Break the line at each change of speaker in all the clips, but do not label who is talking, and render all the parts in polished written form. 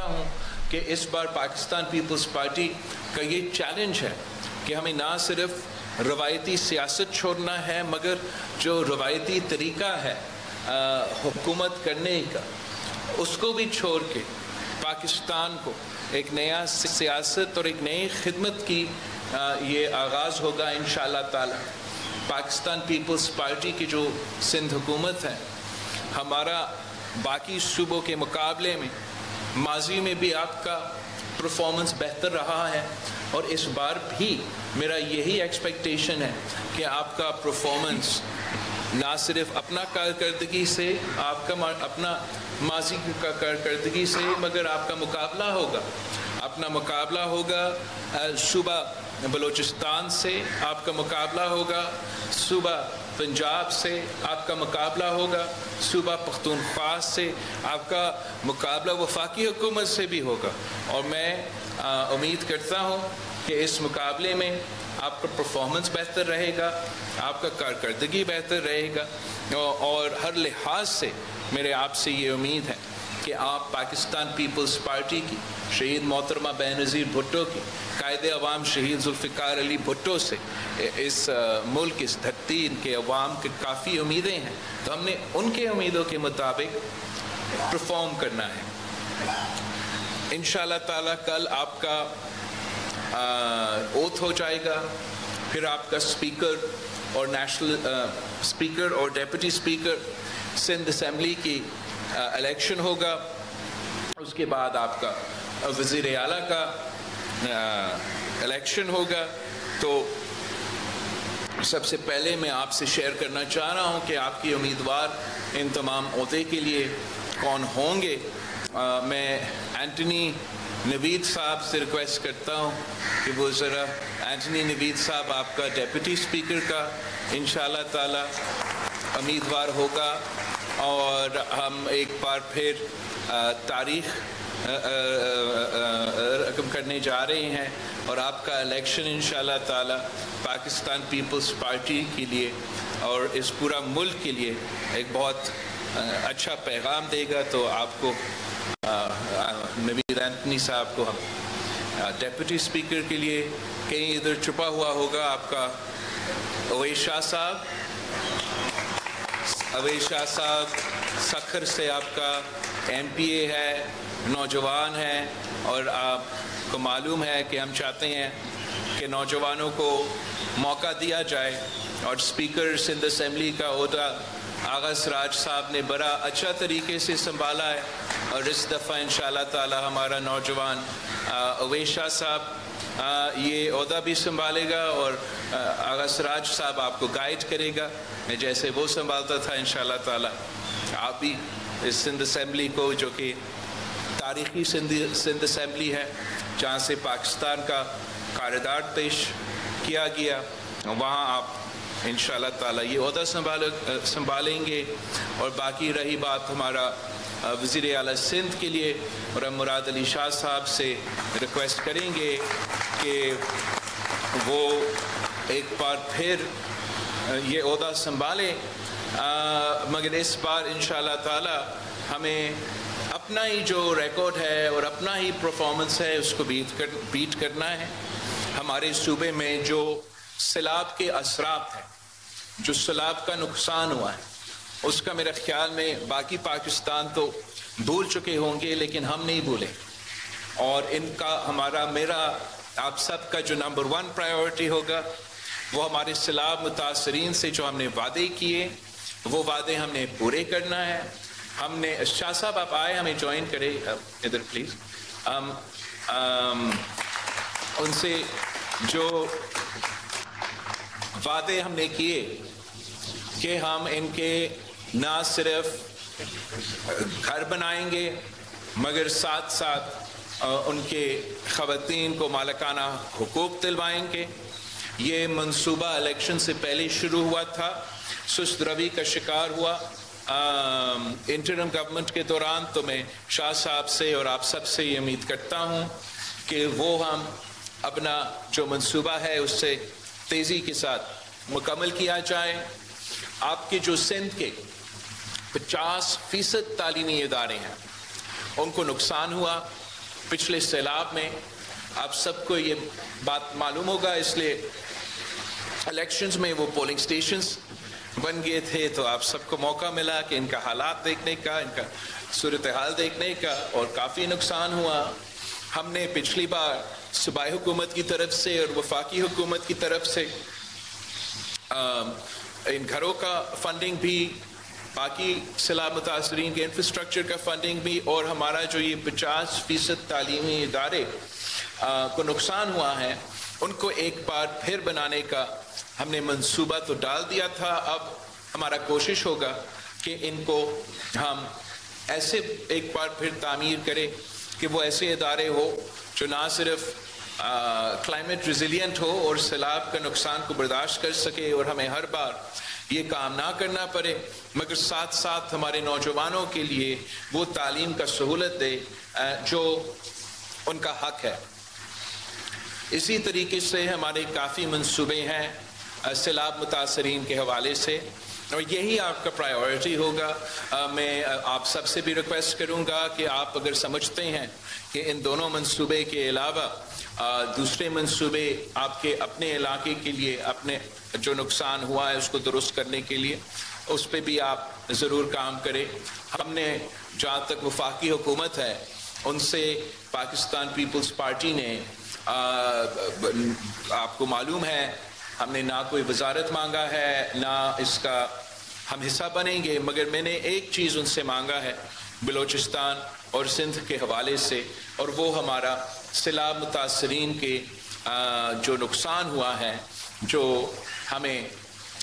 ہوں کہ اس بار Pakistan Peoples party کا یہ چیلنج ہے کہ ہمیں نہ صرف روایتی سیاست چھوڑنا ہے مگر جو روایتی طریقہ ہے حکومت کرنے کا اس کو بھی چھوڑ کے پاکستان کو ایک نیا سیاست اور ایک نئی خدمت کی یہ آغاز ہوگا انشاءاللہ تعالی۔ پاکستان پیپلز پارٹی کی جو سندھ حکومت ہے ہمارا باقی صوبوں کے مقابلے میں ماضی میں بھی آپ کا پرفارمنس بہتر رہا ہے اور اس بار بھی میرا یہی ایکسپیکٹیشن ہے کہ آپ کا پرفارمنس نہ صرف اپنا کارکردگی سے آپ کا اپنا ماضی کا کارکردگی سے مگر آپ کا مقابلہ ہوگا صوبہ بلوچستان سے، آپ کا مقابلہ ہوگا صوبہ پنجاب سے، آپ کا مقابلہ ہوگا صوبہ پختونخوا سے، آپ کا مقابلہ وفاقی حکومت سے بھی ہوگا، اور میں امید کرتا ہوں کہ اس مقابلے میں آپ کا پرفارمنس بہتر رہے گا، آپ کا کارکردگی بہتر رہے گا، اور ہر لحاظ سے میرے آپ سے یہ امید ہے کہ آپ پاکستان پیپلز پارٹی کی شہید محترمہ بینظیر بھٹو کی قائد عوام شہید ذوالفقار علی بھٹو سے اس ملک اس دھرتی ان کے عوام کے کافی امیدیں ہیں، تو ہم نے ان کے امیدوں کے مطابق پرفارم کرنا ہے۔ انشاءاللہ تعالیٰ کل آپ کا اوتھ ہو جائے گا، پھر آپ کا اسپیکر اور نیشنل اسپیکر اور ڈیپٹی اسپیکر سندھ اسمبلی کی الیکشن ہوگا، اس کے بعد آپ کا وزیر اعلیٰ کا الیکشن ہوگا۔ تو سب سے پہلے میں آپ سے شیئر کرنا چاہ رہا ہوں کہ آپ کی امیدوار ان تمام عہدے کے لیے کون ہوں گے۔ میں اینٹنی نوید صاحب سے ریکویسٹ کرتا ہوں کہ وہ ذرا اینٹنی نوید صاحب آپ کا ڈیپٹی اسپیکر کا انشاءاللہ تعالی امیدوار ہوگا، اور ہم ایک بار پھر تاریخ رقم کرنے جا رہے ہیں، اور آپ کا الیکشن انشاءاللہ تعالی پاکستان پیپلز پارٹی کے لیے اور اس پورا ملک کے لیے ایک بہت اچھا پیغام دے گا۔ تو آپ کو نوید اینٹنی صاحب کو ہم ڈیپٹی اسپیکر کے لیے، کہیں ادھر چھپا ہوا ہوگا آپ کا اویس شاہ صاحب سکھر سے آپ کا ایم پی اے ہے، نوجوان ہے، اور آپ کو معلوم ہے کہ ہم چاہتے ہیں کہ نوجوانوں کو موقع دیا جائے، اور اسپیکر سندھ اسمبلی کا عہدہ آغا سراج صاحب نے بڑا اچھا طریقے سے سنبھالا ہے، اور اس دفعہ انشاءاللہ تعالی ہمارا نوجوان اویس شاہ صاحب یہ عہدہ بھی سنبھالے گا، اور آغا سراج صاحب آپ کو گائیڈ کرے گا جیسے وہ سنبھالتا تھا انشاءاللہ تعالی۔ آپ بھی اس سندھ اسمبلی کو، جو کہ تاریخی سندھ اسمبلی ہے جہاں سے پاکستان کا قرارداد پیش کیا گیا، وہاں آپ انشاءاللہ تعالی یہ عہدہ سنبھالیں گے۔ اور باقی رہی بات ہمارا وزیر اعلیٰ سندھ کے لیے، اور ہم مراد علی شاہ صاحب سے ریکویسٹ کریں گے کہ وہ ایک بار پھر یہ عہدہ سنبھالیں، مگر اس بار انشاءاللہ تعالی ہمیں اپنا ہی جو ریکارڈ ہے اور اپنا ہی پرفارمنس ہے اس کو بیٹ کرنا ہے۔ ہمارے صوبے میں جو سیلاب کے اثرات ہیں، جو سیلاب کا نقصان ہوا ہے، اس کا میرے خیال میں باقی پاکستان تو بھول چکے ہوں گے، لیکن ہم نہیں بھولے، اور ان کا میرا آپ سب کا جو نمبر 1 پرائیورٹی ہوگا وہ ہمارے سیلاب متاثرین سے جو ہم نے وعدے کیے وہ وعدے ہم نے پورے کرنا ہے۔ ہم نے شاہ صاحب آپ آئے ہمیں جوائن کرے ادھر پلیز، ان سے جو وعدے ہم نے کیے کہ ہم ان کے نہ صرف گھر بنائیں گے مگر ساتھ ساتھ ان کے خواتین کو مالکانہ حقوق دلوائیں گے۔ یہ منصوبہ الیکشن سے پہلے شروع ہوا تھا، سست روی کا شکار ہوا انٹرم گورنمنٹ کے دوران، تو میں شاہ صاحب سے اور آپ سب سے یہ امید کرتا ہوں کہ وہ ہم اپنا جو منصوبہ ہے اس سے تیزی کے ساتھ مکمل کیا جائے۔ آپ کے جو سندھ کے 50% تعلیمی ادارے ہیں ان کو نقصان ہوا، پچھلے سیلاب میں آپ سب کو یہ بات معلوم ہوگا، اس لیے الیکشنز میں وہ پولنگ سٹیشنز بن گئے تھے، تو آپ سب کو موقع ملا کہ ان کا حالات دیکھنے کا، ان کا صورتحال دیکھنے کا، اور کافی نقصان ہوا۔ ہم نے پچھلی بار صوبائی حکومت کی طرف سے اور وفاقی حکومت کی طرف سے ان گھروں کا فنڈنگ بھی، باقی سیلاب متاثرین کے انفراسٹرکچر کا فنڈنگ بھی، اور ہمارا جو یہ 50% تعلیمی ادارے کو نقصان ہوا ہے ان کو ایک بار پھر بنانے کا ہم نے منصوبہ تو ڈال دیا تھا۔ اب ہمارا کوشش ہوگا کہ ان کو ہم ایسے ایک بار پھر تعمیر کریں کہ وہ ایسے ادارے ہو جو نہ صرف کلائمیٹ ریزیلینٹ ہو اور سیلاب کا نقصان کو برداشت کر سکے اور ہمیں ہر بار یہ کام نہ کرنا پڑے، مگر ساتھ ساتھ ہمارے نوجوانوں کے لیے وہ تعلیم کا سہولت دے جو ان کا حق ہے۔ اسی طریقے سے ہمارے کافی منصوبے ہیں سیلاب متاثرین کے حوالے سے، اور یہی آپ کا پرائیورٹی ہوگا۔ میں آپ سب سے بھی ریکویسٹ کروں گا کہ آپ اگر سمجھتے ہیں کہ ان دونوں منصوبے کے علاوہ دوسرے منصوبے آپ کے اپنے علاقے کے لیے، اپنے جو نقصان ہوا ہے اس کو درست کرنے کے لیے، اس پہ بھی آپ ضرور کام کریں۔ ہم نے جہاں تک وفاقی حکومت ہے ان سے پاکستان پیپلز پارٹی نے، آپ کو معلوم ہے ہم نے نہ کوئی وزارت مانگا ہے نہ اس کا ہم حصہ بنیں گے، مگر میں نے ایک چیز ان سے مانگا ہے بلوچستان اور سندھ کے حوالے سے، اور وہ ہمارا سیلاب متاثرین کے جو نقصان ہوا ہے، جو ہمیں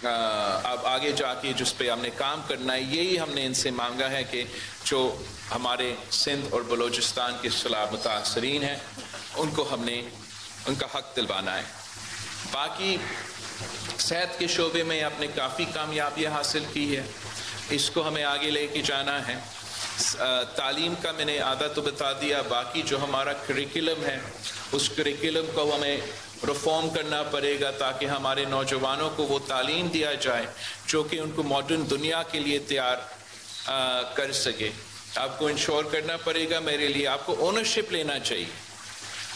اب آگے جا کے جس پہ ہم نے کام کرنا ہے، یہی ہم نے ان سے مانگا ہے کہ جو ہمارے سندھ اور بلوچستان کے سیلاب متاثرین ہیں ان کو ہم نے ان کا حق دلوانا ہے۔ باقی صحت کے شعبے میں آپ نے کافی کامیابیاں حاصل کی ہے، اس کو ہمیں آگے لے کے جانا ہے۔ تعلیم کا میں نے آدھا تو بتا دیا، باقی جو ہمارا کریکولم ہے اس کریکولم کو ہمیں ریفارم کرنا پڑے گا تاکہ ہمارے نوجوانوں کو وہ تعلیم دیا جائے جو کہ ان کو ماڈرن دنیا کے لیے تیار کر سکے۔ آپ کو انشور کرنا پڑے گا، میرے لیے آپ کو اونرشپ لینا چاہیے۔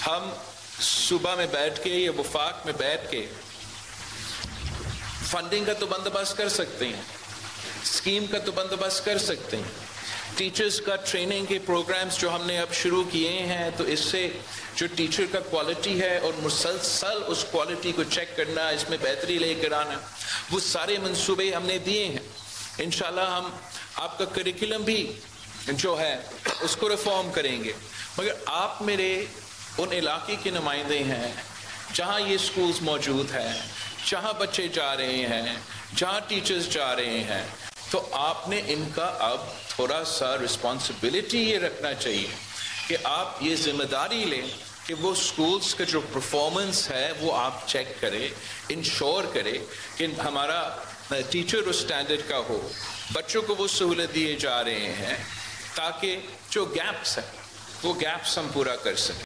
ہم صوبہ میں بیٹھ کے یا وفاق میں بیٹھ کے فنڈنگ کا تو بندوبست کر سکتے ہیں، اسکیم کا تو بندوبست کر سکتے ہیں، ٹیچرز کا ٹریننگ کے پروگرامز جو ہم نے اب شروع کیے ہیں، تو اس سے جو ٹیچر کا کوالٹی ہے اور مسلسل اس کوالٹی کو چیک کرنا، اس میں بہتری لے کر آنا، وہ سارے منصوبے ہم نے دیے ہیں۔ انشاءاللہ ہم آپ کا کریکولم بھی جو ہے اس کو ریفارم کریں گے، مگر آپ میرے ان علاقے کے نمائندے ہیں جہاں یہ سکولز موجود ہیں، جہاں بچے جا رہے ہیں، جہاں ٹیچرز جا رہے ہیں، تو آپ نے ان کا اب تھوڑا سا رسپانسبلٹی یہ رکھنا چاہیے کہ آپ یہ ذمہ داری لیں کہ وہ سکولز کا جو پرفارمنس ہے وہ آپ چیک کریں، انشور کریں کہ ہمارا ٹیچر اس سٹینڈرڈ کا ہو، بچوں کو وہ سہولت دیے جا رہے ہیں، تاکہ جو گیپس ہیں وہ گیپس ہم پورا کر سکیں۔